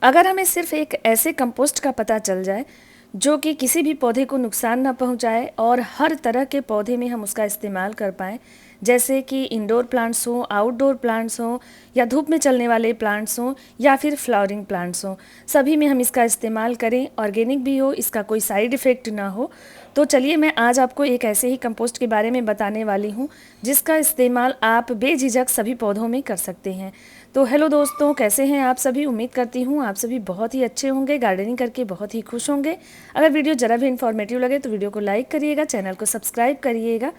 अगर हमें सिर्फ एक ऐसे कंपोस्ट का पता चल जाए जो कि किसी भी पौधे को नुकसान ना पहुंचाए और हर तरह के पौधे में हम उसका इस्तेमाल कर पाएँ, जैसे कि इंडोर प्लांट्स हों, आउटडोर प्लांट्स हों, या धूप में चलने वाले प्लांट्स हों, या फिर फ्लावरिंग प्लांट्स हों, सभी में हम इसका इस्तेमाल करें, ऑर्गेनिक भी हो, इसका कोई साइड इफ़ेक्ट ना हो। तो चलिए मैं आज आपको एक ऐसे ही कंपोस्ट के बारे में बताने वाली हूँ जिसका इस्तेमाल आप बेझिझक सभी पौधों में कर सकते हैं। तो हेलो दोस्तों, कैसे हैं आप सभी? उम्मीद करती हूँ आप सभी बहुत ही अच्छे होंगे, गार्डनिंग करके बहुत ही खुश होंगे। अगर वीडियो ज़रा भी इन्फॉर्मेटिव लगे तो वीडियो को लाइक करिएगा, चैनल को सब्सक्राइब करिएगा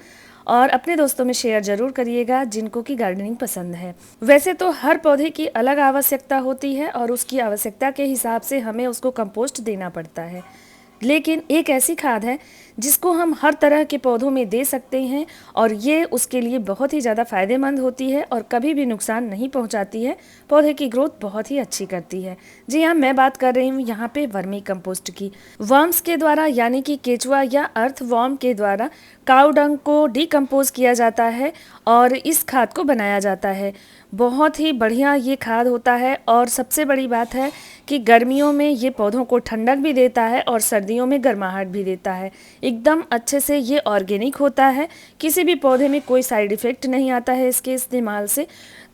और अपने दोस्तों में शेयर ज़रूर करिएगा जिनको कि गार्डनिंग पसंद है। वैसे तो हर पौधे की अलग आवश्यकता होती है और उसकी आवश्यकता के हिसाब से हमें उसको कंपोस्ट देना पड़ता है, लेकिन एक ऐसी खाद है जिसको हम हर तरह के पौधों में दे सकते हैं और ये उसके लिए बहुत ही ज़्यादा फ़ायदेमंद होती है और कभी भी नुकसान नहीं पहुंचाती है, पौधे की ग्रोथ बहुत ही अच्छी करती है। जी हाँ, मैं बात कर रही हूँ यहाँ पे वर्मी कंपोस्ट की। वर्म्स के द्वारा यानी कि केचुआ या अर्थ वर्म के द्वारा काऊ डंग को डिकम्पोज किया जाता है और इस खाद को बनाया जाता है। बहुत ही बढ़िया ये खाद होता है और सबसे बड़ी बात है कि गर्मियों में ये पौधों को ठंडक भी देता है और सर्दियों में गर्माहट भी देता है। एकदम अच्छे से ये ऑर्गेनिक होता है, किसी भी पौधे में कोई साइड इफ़ेक्ट नहीं आता है इसके इस्तेमाल से।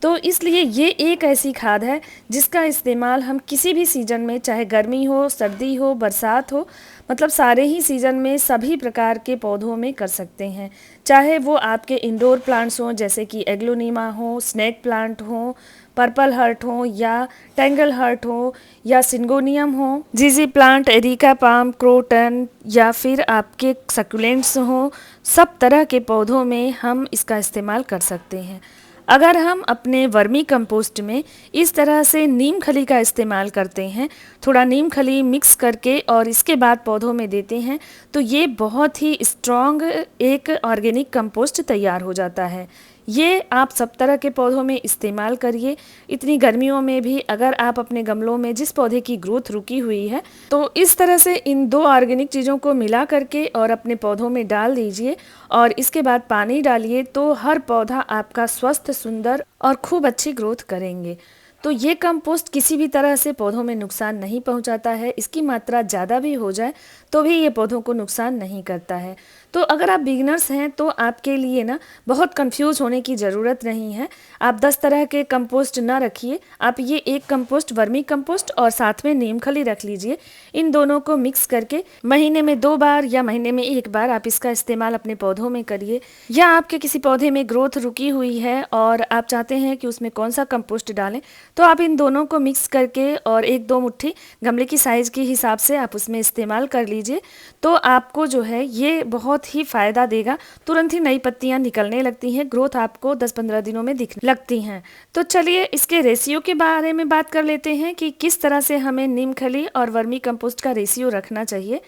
तो इसलिए ये एक ऐसी खाद है जिसका इस्तेमाल हम किसी भी सीज़न में, चाहे गर्मी हो, सर्दी हो, बरसात हो, मतलब सारे ही सीज़न में सभी प्रकार के पौधों में कर सकते हैं। चाहे वो आपके इंडोर प्लांट्स हों जैसे कि एग्लोनीमा हो, स्नेक प्लांट हो, पर्पल हर्ट हो, या टेंगल हर्ट हो, या सिंगोनियम हो, जीजी प्लांट, एरिका पाम, क्रोटन, या फिर आपके सक्यूलेंट्स हो, सब तरह के पौधों में हम इसका इस्तेमाल कर सकते हैं। अगर हम अपने वर्मी कंपोस्ट में इस तरह से नीम खली का इस्तेमाल करते हैं, थोड़ा नीम खली मिक्स करके और इसके बाद पौधों में देते हैं, तो ये बहुत ही स्ट्रॉन्ग एक ऑर्गेनिक कंपोस्ट तैयार हो जाता है। ये आप सब तरह के पौधों में इस्तेमाल करिए। इतनी गर्मियों में भी अगर आप अपने गमलों में जिस पौधे की ग्रोथ रुकी हुई है, तो इस तरह से इन दो ऑर्गेनिक चीज़ों को मिला करके और अपने पौधों में डाल दीजिए और इसके बाद पानी डालिए, तो हर पौधा आपका स्वस्थ, सुंदर और खूब अच्छी ग्रोथ करेंगे। तो ये कंपोस्ट किसी भी तरह से पौधों में नुकसान नहीं पहुंचाता है। इसकी मात्रा ज़्यादा भी हो जाए तो भी ये पौधों को नुकसान नहीं करता है। तो अगर आप बिगिनर्स हैं तो आपके लिए ना बहुत कंफ्यूज होने की ज़रूरत नहीं है। आप 10 तरह के कंपोस्ट ना रखिए, आप ये एक कंपोस्ट, वर्मी कंपोस्ट और साथ में नीम खली रख लीजिए। इन दोनों को मिक्स करके महीने में 2 बार या महीने में 1 बार आप इसका इस्तेमाल अपने पौधों में करिए। या आपके किसी पौधे में ग्रोथ रुकी हुई है और आप चाहते हैं कि उसमें कौन सा कंपोस्ट डालें, तो आप इन दोनों को मिक्स करके और 1-2 मुट्ठी गमले की साइज़ के हिसाब से आप उसमें इस्तेमाल कर लीजिए। तो आपको जो है ये बहुत ही फ़ायदा देगा। तुरंत ही नई पत्तियां निकलने लगती हैं, ग्रोथ आपको 10-15 दिनों में दिखने लगती हैं। तो चलिए इसके रेशियो के बारे में बात कर लेते हैं कि किस तरह से हमें नीम खली और वर्मी कंपोस्ट का रेशियो रखना चाहिए।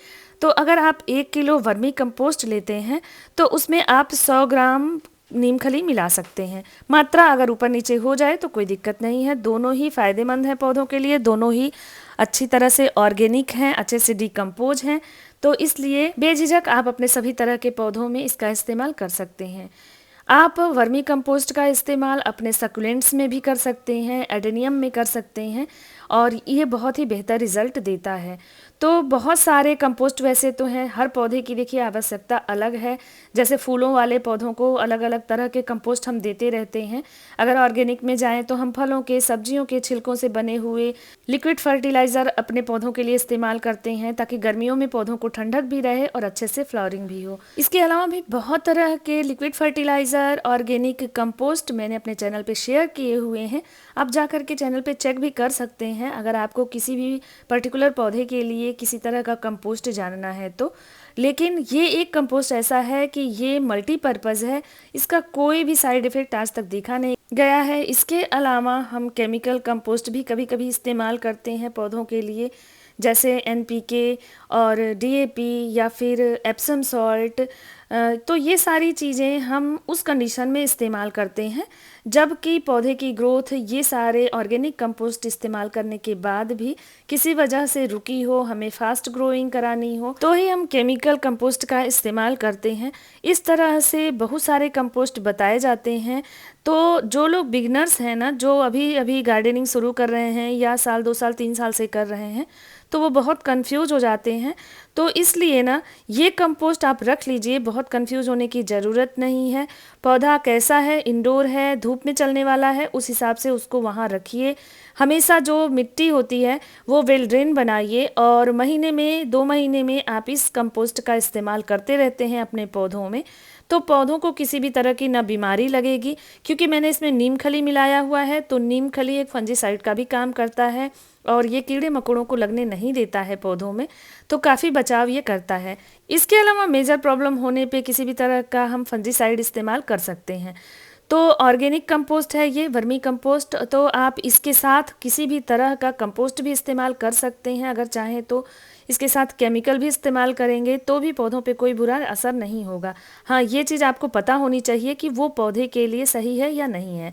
तो अगर आप 1 किलो वर्मी कंपोस्ट लेते हैं तो उसमें आप 100 ग्राम नीम खली मिला सकते हैं। मात्रा अगर ऊपर नीचे हो जाए तो कोई दिक्कत नहीं है, दोनों ही फ़ायदेमंद हैं पौधों के लिए, दोनों ही अच्छी तरह से ऑर्गेनिक हैं, अच्छे से डिकम्पोज हैं। तो इसलिए बेझिझक आप अपने सभी तरह के पौधों में इसका इस्तेमाल कर सकते हैं। आप वर्मी कंपोस्ट का इस्तेमाल अपने सकुलेंट्स में भी कर सकते हैं, एडेनियम में कर सकते हैं और ये बहुत ही बेहतर रिजल्ट देता है। तो बहुत सारे कंपोस्ट वैसे तो हैं, हर पौधे की देखिए आवश्यकता अलग है। जैसे फूलों वाले पौधों को अलग अलग तरह के कंपोस्ट हम देते रहते हैं। अगर ऑर्गेनिक में जाएं तो हम फलों के, सब्जियों के छिलकों से बने हुए लिक्विड फर्टिलाइज़र अपने पौधों के लिए इस्तेमाल करते हैं ताकि गर्मियों में पौधों को ठंडक भी रहे और अच्छे से फ्लावरिंग भी हो। इसके अलावा भी बहुत तरह के लिक्विड फर्टिलाइज़र, ऑर्गेनिक कंपोस्ट मैंने अपने चैनल पे शेयर किए हुए हैं। आप जा कर के चैनल पे चेक भी कर सकते हैं अगर आपको किसी भी पर्टिकुलर पौधे के लिए किसी तरह का कंपोस्ट जानना है तो। लेकिन ये एक कंपोस्ट ऐसा है कि ये मल्टीपर्पज़ है, इसका कोई भी साइड इफ़ेक्ट आज तक देखा नहीं गया है। इसके अलावा हम केमिकल कंपोस्ट भी कभी कभी इस्तेमाल करते हैं पौधों के लिए, जैसे NPK और DAP या फिर एप्सम सॉल्ट, तो ये सारी चीज़ें हम उस कंडीशन में इस्तेमाल करते हैं जबकि पौधे की ग्रोथ ये सारे ऑर्गेनिक कंपोस्ट इस्तेमाल करने के बाद भी किसी वजह से रुकी हो, हमें फास्ट ग्रोइंग करानी हो, तो ही हम केमिकल कंपोस्ट का इस्तेमाल करते हैं। इस तरह से बहुत सारे कंपोस्ट बताए जाते हैं। तो जो लोग बिगनर्स हैं ना, जो अभी अभी गार्डनिंग शुरू कर रहे हैं या साल 2 साल 3 साल से कर रहे हैं, तो वो बहुत कंफ्यूज हो जाते हैं। तो इसलिए ना ये कंपोस्ट आप रख लीजिए, बहुत कंफ्यूज होने की ज़रूरत नहीं है। पौधा कैसा है, इंडोर है, धूप में चलने वाला है, उस हिसाब से उसको वहाँ रखिए। हमेशा जो मिट्टी होती है वो वेल ड्रेन बनाइए और महीने में 2 महीने में आप इस कंपोस्ट का इस्तेमाल करते रहते हैं अपने पौधों में, तो पौधों को किसी भी तरह की ना बीमारी लगेगी। क्योंकि मैंने इसमें नीम खली मिलाया हुआ है, तो नीम खली एक फंजीसाइड का भी काम करता है और ये कीड़े मकोड़ों को लगने नहीं देता है पौधों में, तो काफ़ी बचाव ये करता है। इसके अलावा मेजर प्रॉब्लम होने पे किसी भी तरह का हम फंजीसाइड इस्तेमाल कर सकते हैं। तो ऑर्गेनिक कंपोस्ट है ये, वर्मी कंपोस्ट, तो आप इसके साथ किसी भी तरह का कंपोस्ट भी इस्तेमाल कर सकते हैं अगर चाहें तो। इसके साथ केमिकल भी इस्तेमाल करेंगे तो भी पौधों पे कोई बुरा असर नहीं होगा। हाँ, ये चीज़ आपको पता होनी चाहिए कि वो पौधे के लिए सही है या नहीं है।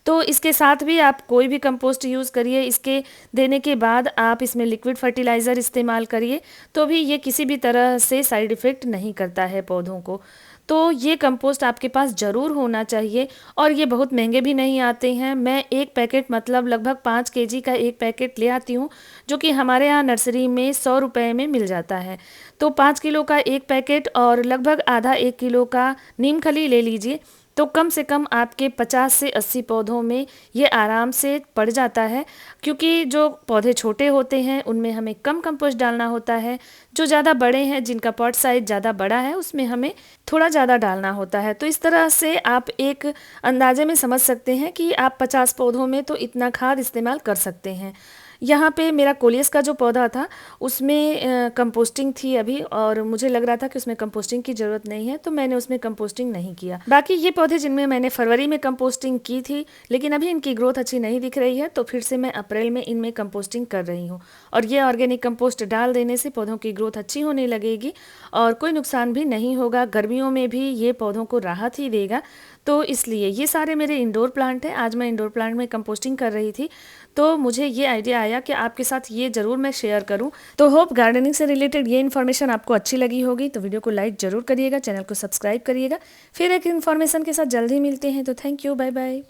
तो इसके साथ भी आप कोई भी कंपोस्ट यूज़ करिए, इसके देने के बाद आप इसमें लिक्विड फर्टिलाइज़र इस्तेमाल करिए, तो भी ये किसी भी तरह से साइड इफ़ेक्ट नहीं करता है पौधों को। तो ये कंपोस्ट आपके पास ज़रूर होना चाहिए और ये बहुत महंगे भी नहीं आते हैं। मैं एक पैकेट मतलब लगभग 5 केजी का एक पैकेट ले आती हूँ, जो कि हमारे यहाँ नर्सरी में 100 रुपये में मिल जाता है। तो 5 किलो का एक पैकेट और लगभग आधा 1 किलो का नीम खली ले लीजिए, तो कम से कम आपके 50 से 80 पौधों में ये आराम से पड़ जाता है। क्योंकि जो पौधे छोटे होते हैं उनमें हमें कम कंपोस्ट डालना होता है, जो ज़्यादा बड़े हैं जिनका पॉट साइज ज़्यादा बड़ा है उसमें हमें थोड़ा ज़्यादा डालना होता है। तो इस तरह से आप एक अंदाजे में समझ सकते हैं कि आप 50 पौधों में तो इतना खाद इस्तेमाल कर सकते हैं। यहाँ पे मेरा कोलियस का जो पौधा था उसमें कंपोस्टिंग थी अभी, और मुझे लग रहा था कि उसमें कंपोस्टिंग की ज़रूरत नहीं है, तो मैंने उसमें कंपोस्टिंग नहीं किया। बाकी ये पौधे जिनमें मैंने फरवरी में कंपोस्टिंग की थी, लेकिन अभी इनकी ग्रोथ अच्छी नहीं दिख रही है, तो फिर से मैं अप्रैल में इनमें कंपोस्टिंग कर रही हूँ। और ये ऑर्गेनिक कंपोस्ट डाल देने से पौधों की ग्रोथ अच्छी होने लगेगी और कोई नुकसान भी नहीं होगा। गर्मियों में भी ये पौधों को राहत ही देगा। तो इसलिए ये सारे मेरे इंडोर प्लांट हैं। आज मैं इंडोर प्लांट में कंपोस्टिंग कर रही थी, तो मुझे ये आइडिया आया कि आपके साथ ये ज़रूर मैं शेयर करूं। तो होप गार्डनिंग से रिलेटेड ये इन्फॉर्मेशन आपको अच्छी लगी होगी। तो वीडियो को लाइक ज़रूर करिएगा, चैनल को सब्सक्राइब करिएगा। फिर एक इन्फॉर्मेशन के साथ जल्दी मिलते हैं। तो थैंक यू, बाय बाय।